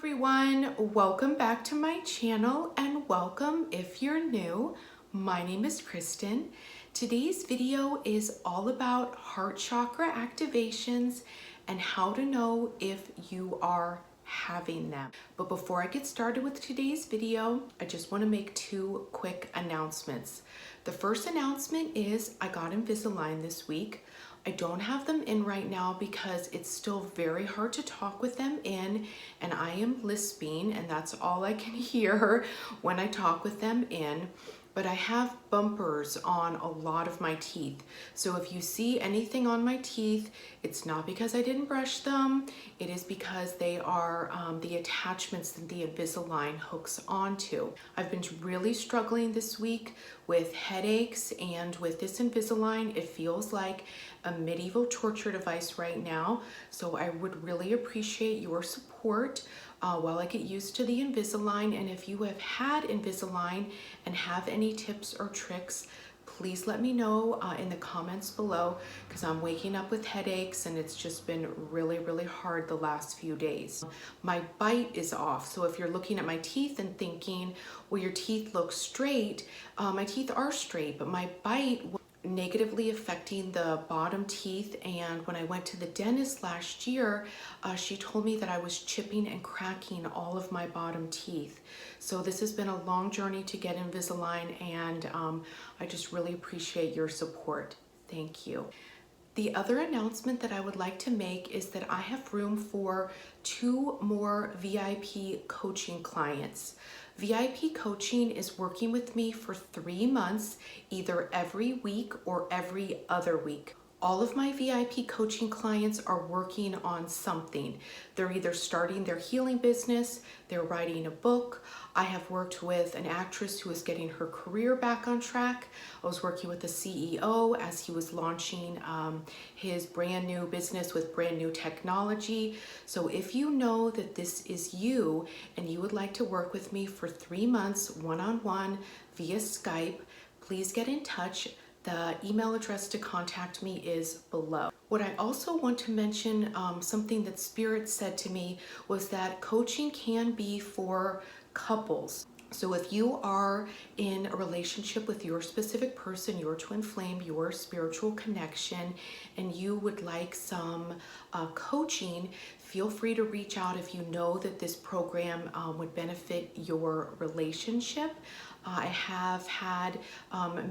everyone, welcome back to my channel and welcome if you're new. My name is Kristen. Today's video is all about heart chakra activations and how to know if you are having them. But before I get started with today's video, I just want to make two quick announcements. The first announcement is I got Invisalign this week. I don't have them in right now because it's still very hard to talk with them in, and I am lisping and that's all I can hear when I talk with them in. But I have bumpers on a lot of my teeth. So if you see anything on my teeth, it's not because I didn't brush them. It is because they are the attachments that the Invisalign hooks onto. I've been really struggling this week with headaches, and with this Invisalign, it feels like a medieval torture device right now. So I would really appreciate your support while I get used to the Invisalign. And if you have had Invisalign and have any tips or tricks, please let me know in the comments below, because I'm waking up with headaches and it's just been really hard the last few days. My bite is off, so if you're looking at my teeth and thinking, well, your teeth look straight, my teeth are straight, but my bite was negatively affecting the bottom teeth. And when I went to the dentist last year, she told me that I was chipping and cracking all of my bottom teeth. So this has been a long journey to get Invisalign, and I just really appreciate your support. Thank you. The other announcement that I would like to make is that I have room for 2 more VIP coaching clients. VIP coaching is working with me for 3 months, either every week or every other week. All of my VIP coaching clients are working on something. They're either starting their healing business, they're writing a book. I have worked with an actress who is getting her career back on track. I was working with the CEO as he was launching his brand new business with brand new technology. So if you know that this is you and you would like to work with me for 3 months one-on-one via Skype, please get in touch. The email address to contact me is below. What I also want to mention, something that Spirit said to me, was that coaching can be for couples. So if you are in a relationship with your specific person, your twin flame, your spiritual connection, and you would like some coaching, feel free to reach out if you know that this program would benefit your relationship. I have had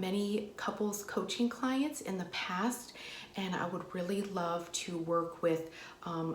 many couples coaching clients in the past, and I would really love to work with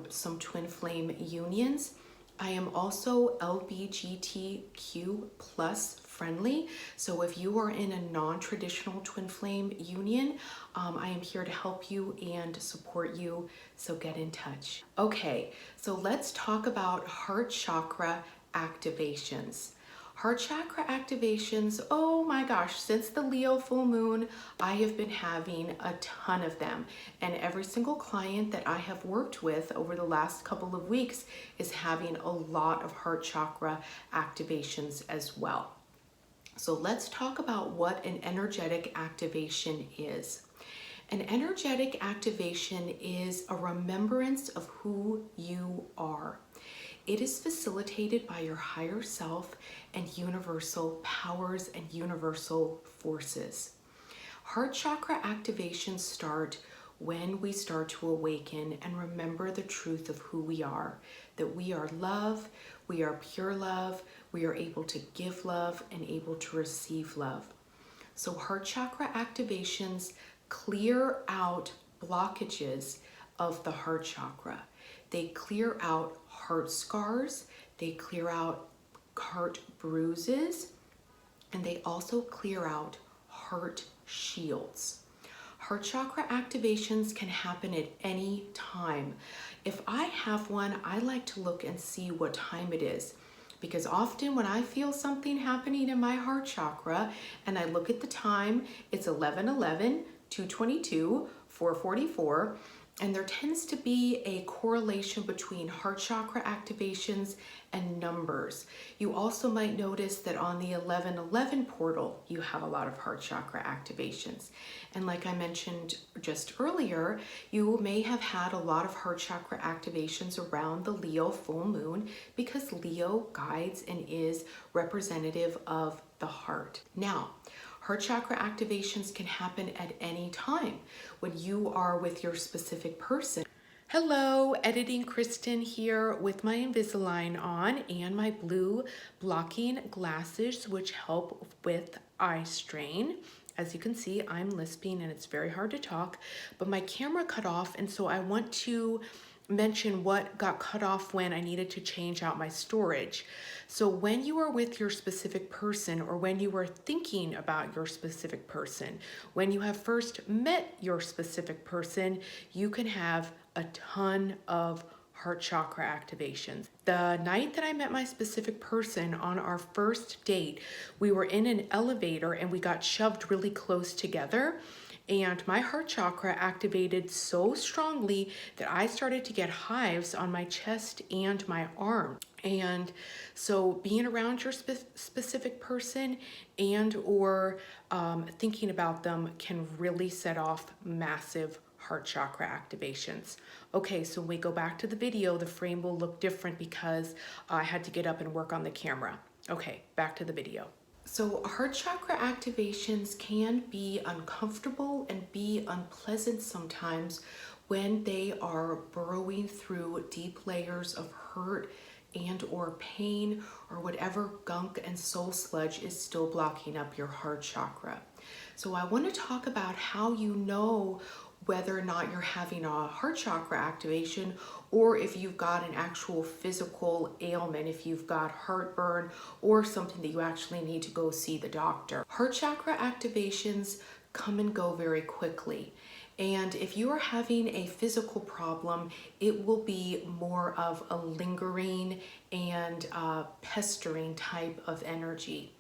some twin flame unions. I am also LGBTQ plus friendly, so if you are in a non-traditional twin flame union, I am here to help you and support you, so get in touch. Okay, so let's talk about heart chakra activations. Heart chakra activations, oh my gosh, since the Leo full moon, I have been having a ton of them. And every single client that I have worked with over the last couple of weeks is having a lot of heart chakra activations as well. So let's talk about what an energetic activation is. An energetic activation is a remembrance of who you are. It is facilitated by your higher self and universal powers and universal forces. Heart chakra activations start when we start to awaken and remember the truth of who we are, that we are love, we are pure love, we are able to give love and able to receive love. So heart chakra activations clear out blockages of the heart chakra. They clear out heart scars, they clear out heart bruises, and they also clear out heart shields. Heart chakra activations can happen at any time. If I have one, I like to look and see what time it is, because often when I feel something happening in my heart chakra and I look at the time, it's 11:11, 2:22, 4:44, And there tends to be a correlation between heart chakra activations and numbers. You also might notice that on the 1111 portal, you have a lot of heart chakra activations. And like I mentioned just earlier, you may have had a lot of heart chakra activations around the Leo full moon because Leo guides and is representative of the heart. Now, heart chakra activations can happen at any time when you are with your specific person. Hello, editing Kristen here with my Invisalign on and my blue blocking glasses, which help with eye strain. As you can see, I'm lisping and it's very hard to talk, but my camera cut off, and so I want to mention what got cut off when I needed to change out my storage. So when you are with your specific person, or when you are thinking about your specific person, when you have first met your specific person, you can have a ton of heart chakra activations. The night that I met my specific person on our first date, we were in an elevator and we got shoved really close together. And my heart chakra activated so strongly that I started to get hives on my chest and my arm. And so being around your specific person and or thinking about them can really set off massive heart chakra activations. Okay, so when we go back to the video, the frame will look different because I had to get up and work on the camera. Okay, back to the video. So heart chakra activations can be uncomfortable and be unpleasant sometimes when they are burrowing through deep layers of hurt and or pain or whatever gunk and soul sludge is still blocking up your heart chakra. So I want to talk about how you know whether or not you're having a heart chakra activation, or if you've got an actual physical ailment, if you've got heartburn or something that you actually need to go see the doctor. Heart chakra activations come and go very quickly. And if you are having a physical problem, it will be more of a lingering and pestering type of energy.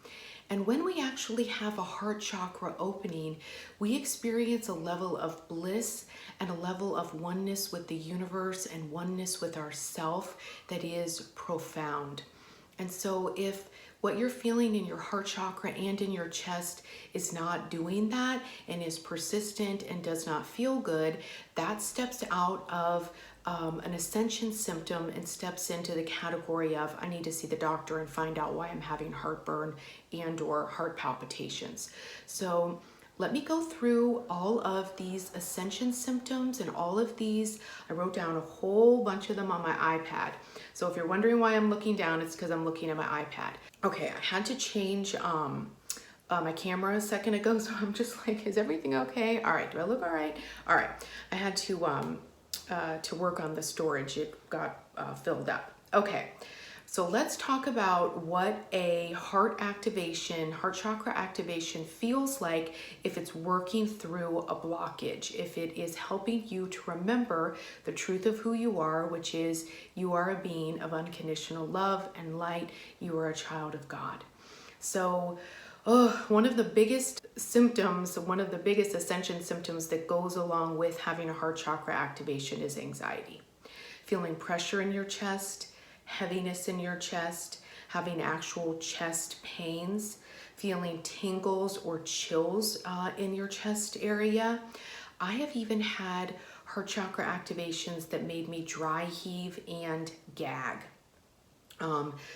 And when we actually have a heart chakra opening, we experience a level of bliss and a level of oneness with the universe and oneness with ourself that is profound. And so if what you're feeling in your heart chakra and in your chest is not doing that and is persistent and does not feel good, that steps out of an ascension symptom and steps into the category of I need to see the doctor and find out why I'm having heartburn and or heart palpitations. So let me go through all of these ascension symptoms and all of these. I wrote down a whole bunch of them on my iPad. So if you're wondering why I'm looking down, it's because I'm looking at my iPad. Okay, I had to change my camera a second ago, so I'm just like, is everything okay? All right, do I look all right? All right, I had to work on the storage. It got filled up. Okay, so let's talk about what a heart chakra activation feels like if it's working through a blockage, if it is helping you to remember the truth of who you are, which is you are a being of unconditional love and light. You are a child of God. So one of the biggest symptoms, one of the biggest ascension symptoms that goes along with having a heart chakra activation is anxiety. Feeling pressure in your chest, heaviness in your chest, having actual chest pains, feeling tingles or chills in your chest area. I have even had heart chakra activations that made me dry heave and gag.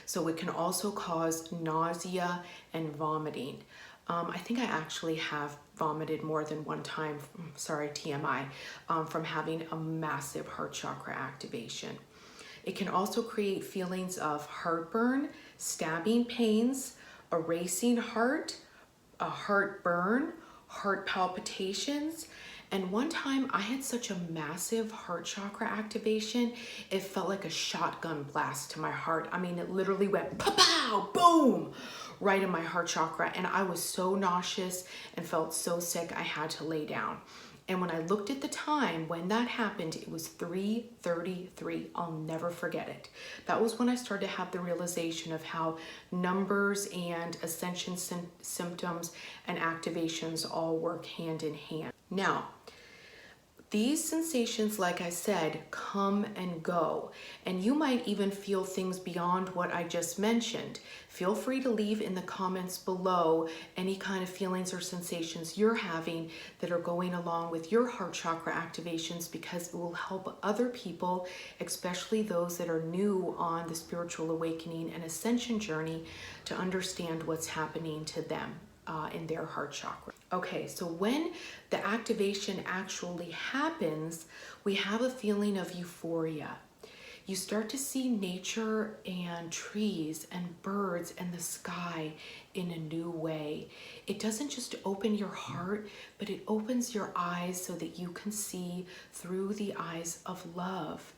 So it can also cause nausea and vomiting. I think I actually have vomited more than one time, sorry, TMI, from having a massive heart chakra activation. It can also create feelings of heartburn, stabbing pains, a racing heart, a heartburn, heart palpitations. And one time I had such a massive heart chakra activation, it felt like a shotgun blast to my heart. I mean, it literally went pow, boom, right in my heart chakra. And I was so nauseous and felt so sick, I had to lay down. And when I looked at the time when that happened, it was 3:33. I'll never forget it. That was when I started to have the realization of how numbers and ascension symptoms and activations all work hand in hand. Now, These sensations, like I said, come and go, and you might even feel things beyond what I just mentioned. Feel free to leave in the comments below any kind of feelings or sensations you're having that are going along with your heart chakra activations, because it will help other people, especially those that are new on the spiritual awakening and ascension journey, to understand what's happening to them in their heart chakra. Okay, so when the activation actually happens, we have a feeling of euphoria. You start to see nature and trees and birds and the sky in a new way. It doesn't just open your heart, but it opens your eyes so that you can see through the eyes of love.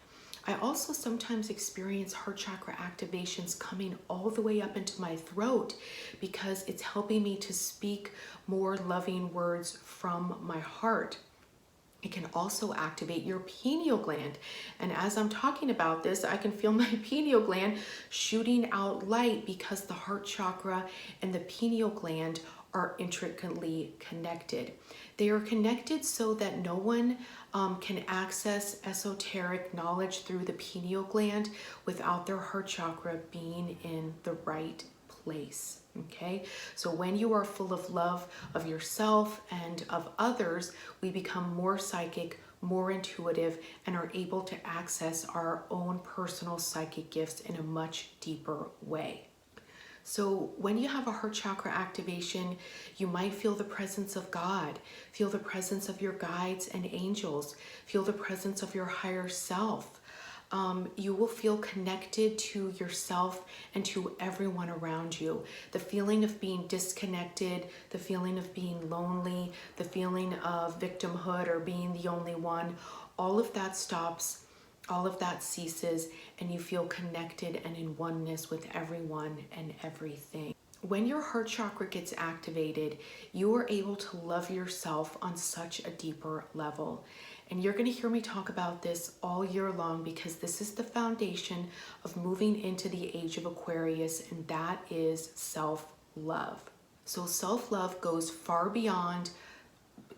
I also sometimes experience heart chakra activations coming all the way up into my throat, because it's helping me to speak more loving words from my heart. It can also activate your pineal gland. And as I'm talking about this, I can feel my pineal gland shooting out light, because the heart chakra and the pineal gland are intricately connected. They are connected so that no one can access esoteric knowledge through the pineal gland without their heart chakra being in the right place. Okay, so when you are full of love of yourself and of others, we become more psychic, more intuitive, and are able to access our own personal psychic gifts in a much deeper way. So when you have a heart chakra activation, you might feel the presence of God, feel the presence of your guides and angels, feel the presence of your higher self. You will feel connected to yourself and to everyone around you. The feeling of being disconnected, the feeling of being lonely, the feeling of victimhood or being the only one, all of that stops. All of that ceases, and you feel connected and in oneness with everyone and everything. When your heart chakra gets activated, you are able to love yourself on such a deeper level. And you're going to hear me talk about this all year long, because this is the foundation of moving into the age of Aquarius, and that is self-love. So self-love goes far beyond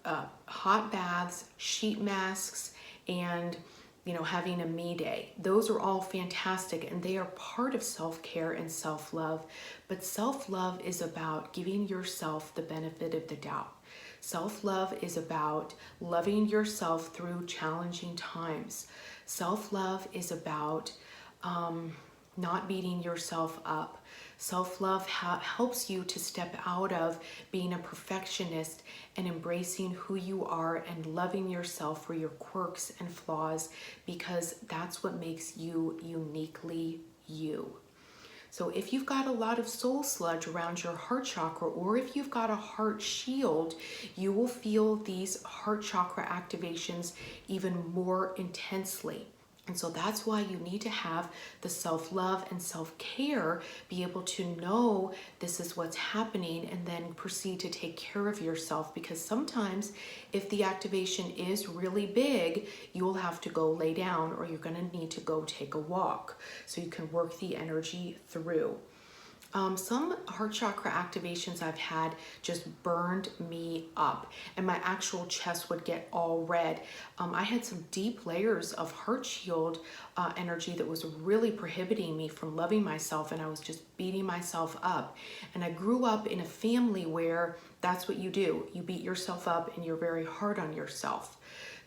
hot baths, sheet masks, and having a me day. Those are all fantastic, and they are part of self-care and self-love. But self-love is about giving yourself the benefit of the doubt. Self-love is about loving yourself through challenging times. Self-love is about not beating yourself up. Self-love helps you to step out of being a perfectionist and embracing who you are and loving yourself for your quirks and flaws, because that's what makes you uniquely you. So if you've got a lot of soul sludge around your heart chakra, or if you've got a heart shield, you will feel these heart chakra activations even more intensely. And so that's why you need to have the self-love and self-care, be able to know this is what's happening, and then proceed to take care of yourself. Because sometimes if the activation is really big, you will have to go lay down, or you're going to need to go take a walk so you can work the energy through. Some heart chakra activations I've had just burned me up, and my actual chest would get all red. I had some deep layers of heart shield energy that was really prohibiting me from loving myself, and I was just beating myself up. And I grew up in a family where that's what you do. You beat yourself up and you're very hard on yourself.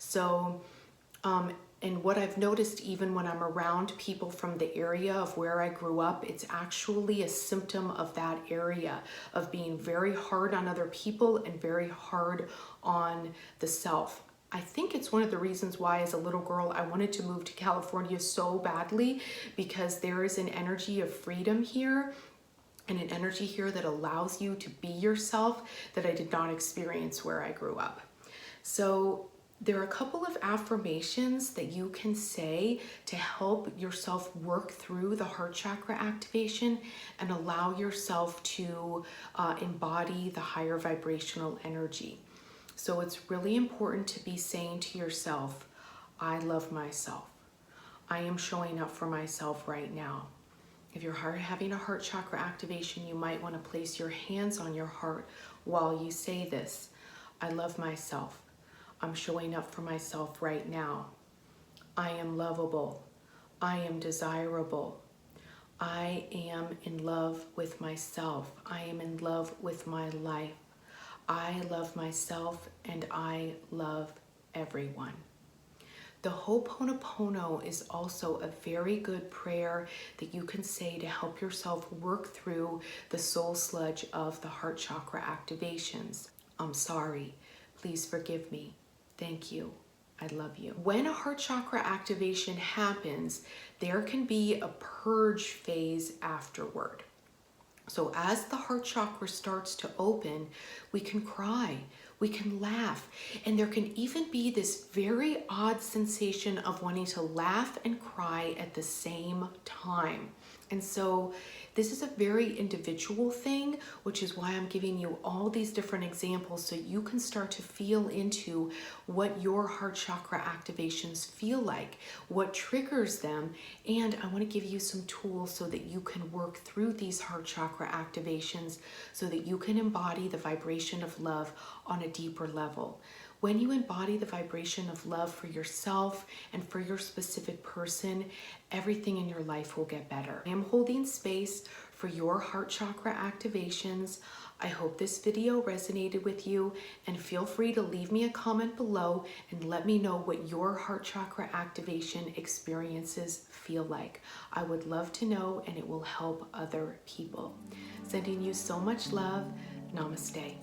So, and what I've noticed, even when I'm around people from the area of where I grew up, it's actually a symptom of that area, of being very hard on other people and very hard on the self. I think it's one of the reasons why as a little girl I wanted to move to California so badly, because there is an energy of freedom here and an energy here that allows you to be yourself that I did not experience where I grew up. So there are a couple of affirmations that you can say to help yourself work through the heart chakra activation and allow yourself to embody the higher vibrational energy. So it's really important to be saying to yourself, I love myself. I am showing up for myself right now. If you're having a heart chakra activation, you might want to place your hands on your heart while you say this. I love myself. I'm showing up for myself right now. I am lovable. I am desirable. I am in love with myself. I am in love with my life. I love myself and I love everyone. The Ho'oponopono is also a very good prayer that you can say to help yourself work through the soul sludge of the heart chakra activations. I'm sorry. Please forgive me. Thank you. I love you. When a heart chakra activation happens, there can be a purge phase afterward. So as the heart chakra starts to open, we can cry, we can laugh, and there can even be this very odd sensation of wanting to laugh and cry at the same time. And so this is a very individual thing, which is why I'm giving you all these different examples so you can start to feel into what your heart chakra activations feel like, what triggers them, and I want to give you some tools so that you can work through these heart chakra activations so that you can embody the vibration of love on a deeper level. When you embody the vibration of love for yourself and for your specific person, everything in your life will get better. I am holding space for your heart chakra activations. I hope this video resonated with you, and feel free to leave me a comment below and let me know what your heart chakra activation experiences feel like. I would love to know, and it will help other people. Sending you so much love. Namaste.